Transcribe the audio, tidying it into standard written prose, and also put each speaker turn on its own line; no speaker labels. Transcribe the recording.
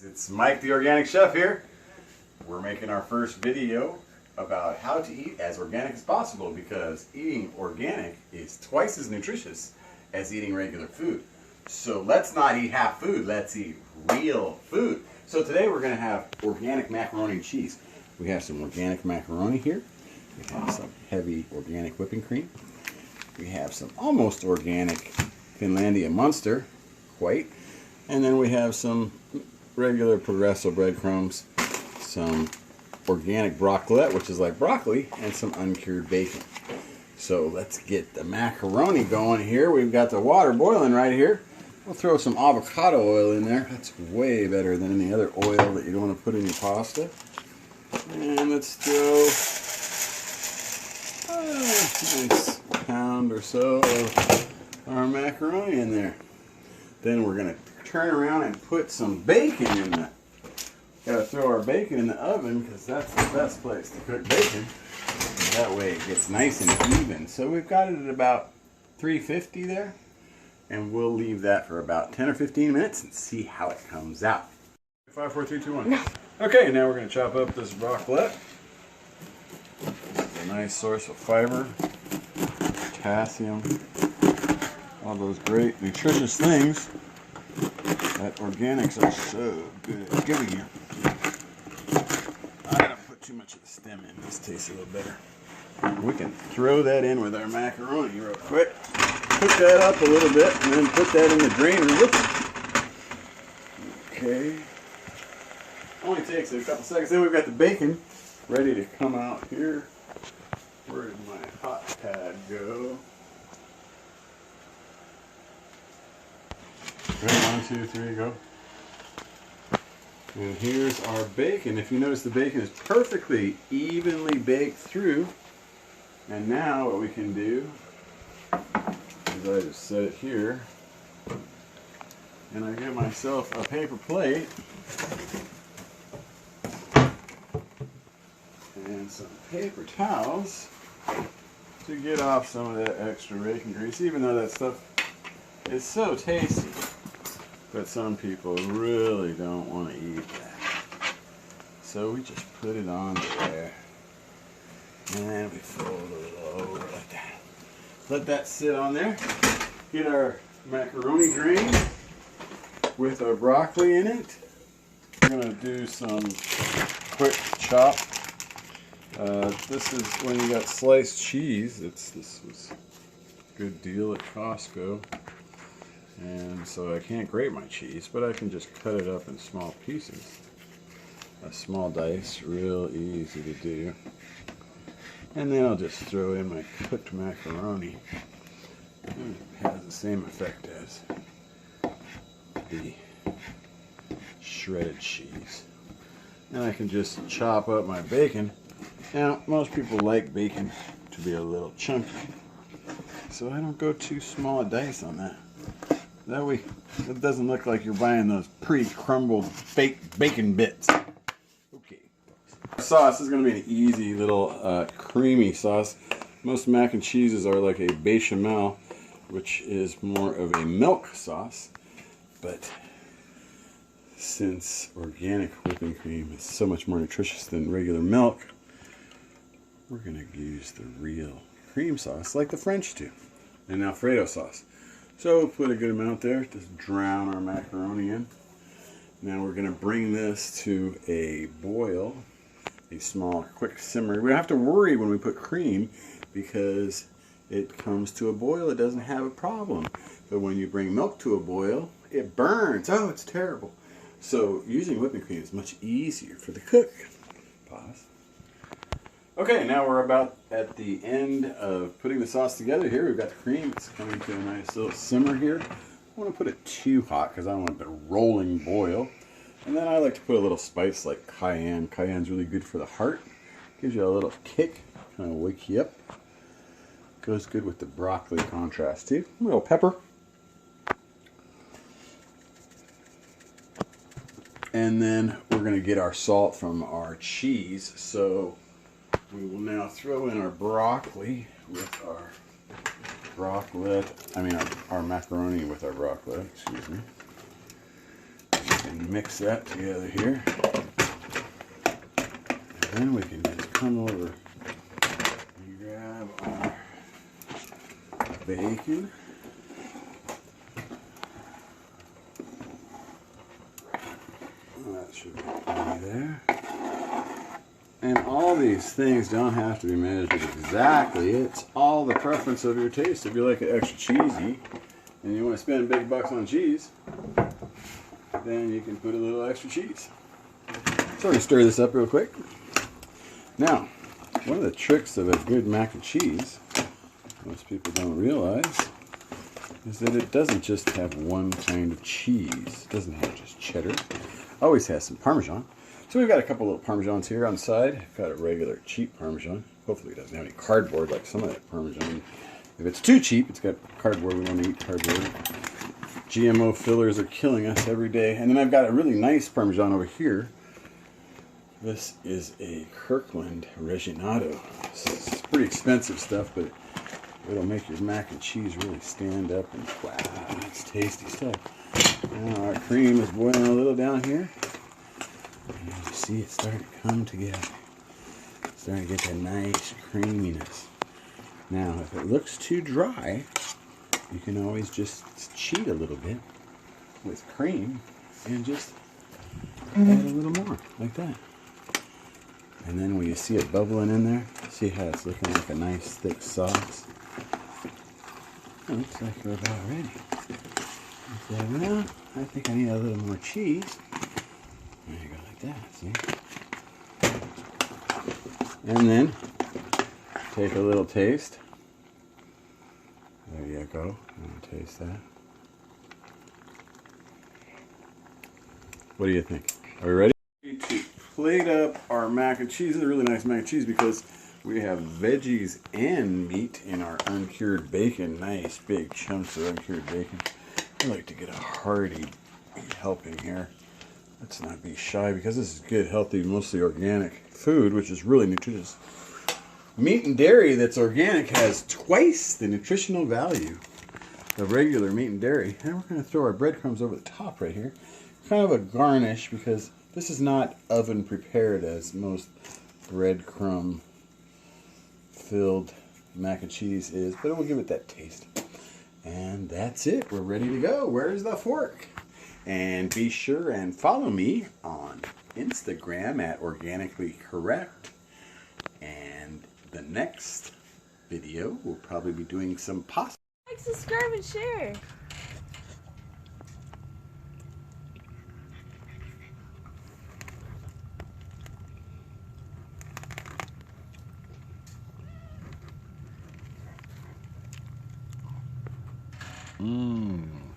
It's Mike the Organic Chef here. We're making our first video about how to eat as organic as possible because eating organic is twice as nutritious as eating regular food. So let's not eat half food, let's eat real food. So today we're going to have organic macaroni and cheese. We have some organic macaroni here. We have some heavy organic whipping cream. We have some almost organic Finlandia Munster, white. And then we have some regular Progresso breadcrumbs, some organic broccolette, which is like broccoli, and some uncured bacon. So let's get the macaroni going here. We've got the water boiling right here. We'll throw some avocado oil in there. That's way better than any other oil that you don't want to put in your pasta. And let's throw a nice pound or so of our macaroni in there. Then we're going to turn around and put some bacon in that. Gotta throw our bacon in the oven because that's the best place to cook bacon. That way it gets nice and even. So we've got it at about 350 there. And we'll leave that for about 10 or 15 minutes and see how it comes out. 5, 4, 3, 2, 1. No. Okay, now we're going to chop up this broccolette. It's a nice source of fiber, potassium, all those great nutritious things that organics are so good at giving you. I don't put too much of the stem in. This tastes a little better. We can throw that in with our macaroni real quick. Cook that up a little bit and then put that in the drainer with it. Okay. Only takes a couple seconds. Then we've got the bacon ready to come out here. Where did my hot pad go? Ready, 1, 2, 3, go. And here's our bacon. If you notice, the bacon is perfectly evenly baked through. And now what we can do is I just set it here. And I get myself a paper plate and some paper towels to get off some of that extra bacon grease, even though that stuff is so tasty. But some people really don't want to eat that. So we just put it on there. And we fold it a little over like that. Let that sit on there. Get our macaroni drained with our broccoli in it. We're going to do some quick chop. This is when you got sliced cheese. This was a good deal at Costco. And so I can't grate my cheese, but I can just cut it up in small pieces. A small dice, real easy to do. And then I'll just throw in my cooked macaroni. And it has the same effect as the shredded cheese. And I can just chop up my bacon. Now, most people like bacon to be a little chunky, so I don't go too small a dice on that. That way, it doesn't look like you're buying those pre-crumbled fake bacon bits. Okay. Sauce is going to be an easy little creamy sauce. Most mac and cheeses are like a bechamel, which is more of a milk sauce. But since organic whipping cream is so much more nutritious than regular milk, we're going to use the real cream sauce like the French do, and Alfredo sauce. So we'll put a good amount there, just drown our macaroni in. Now we're going to bring this to a boil, a small quick simmer. We don't have to worry when we put cream because it comes to a boil, it doesn't have a problem. But when you bring milk to a boil, it burns. Oh, it's terrible. So using whipping cream is much easier for the cook. Pause. Okay, now we're about at the end of putting the sauce together here. We've got the cream. It's coming to a nice little simmer here. I want to put it too hot because I don't want it to rolling boil. And then I like to put a little spice like cayenne. Cayenne's really good for the heart. Gives you a little kick, kind of wake you up. Goes good with the broccoli contrast too. A little pepper. And then we're going to get our salt from our cheese. So we will now throw in our broccoli with our broccolette. I mean our macaroni with our broccolette, excuse me. and mix that together here. And then we can just come over and grab our bacon. That should be plenty there. And all these things don't have to be measured exactly. It's all the preference of your taste. If you like it extra cheesy and you want to spend big bucks on cheese, then you can put a little extra cheese. So we're going to stir this up real quick. Now, one of the tricks of a good mac and cheese, most people don't realize, is that it doesn't just have one kind of cheese. It doesn't have just cheddar. It always has some Parmesan. So we've got a couple little Parmesans here on the side. I've got a regular cheap Parmesan. Hopefully it doesn't have any cardboard like some of that Parmesan. If it's too cheap, it's got cardboard. We want to eat cardboard. GMO fillers are killing us every day. And then I've got a really nice Parmesan over here. This is a Kirkland Reginado. It's pretty expensive stuff, but it'll make your mac and cheese really stand up. And wow, that's tasty stuff. Now our cream is boiling a little down here. And you see it's starting to come together. It's starting to get that nice creaminess. Now, if it looks too dry, you can always just cheat a little bit with cream and just add a little more, like that. And then when you see it bubbling in there, see how it's looking like a nice thick sauce? It looks like we're about ready. You say, well, I think I need a little more cheese. There you go, like that, see? And then take a little taste. There you go. Taste that. What do you think? Are we ready? To plate up our mac and cheese. This is a really nice mac and cheese because we have veggies and meat in our uncured bacon. Nice big chunks of uncured bacon. I like to get a hearty helping here. Let's not be shy because this is good, healthy, mostly organic food, which is really nutritious. Meat and dairy that's organic has twice the nutritional value of regular meat and dairy. And we're going to throw our breadcrumbs over the top right here. Kind of a garnish because this is not oven prepared as most breadcrumb filled mac and cheese is, but it will give it that taste. And that's it. We're ready to go. Where's the fork? And be sure and follow me on Instagram at Organically Correct. And the next video, we'll probably be doing some pasta.
Like, subscribe, and share.
Mmm.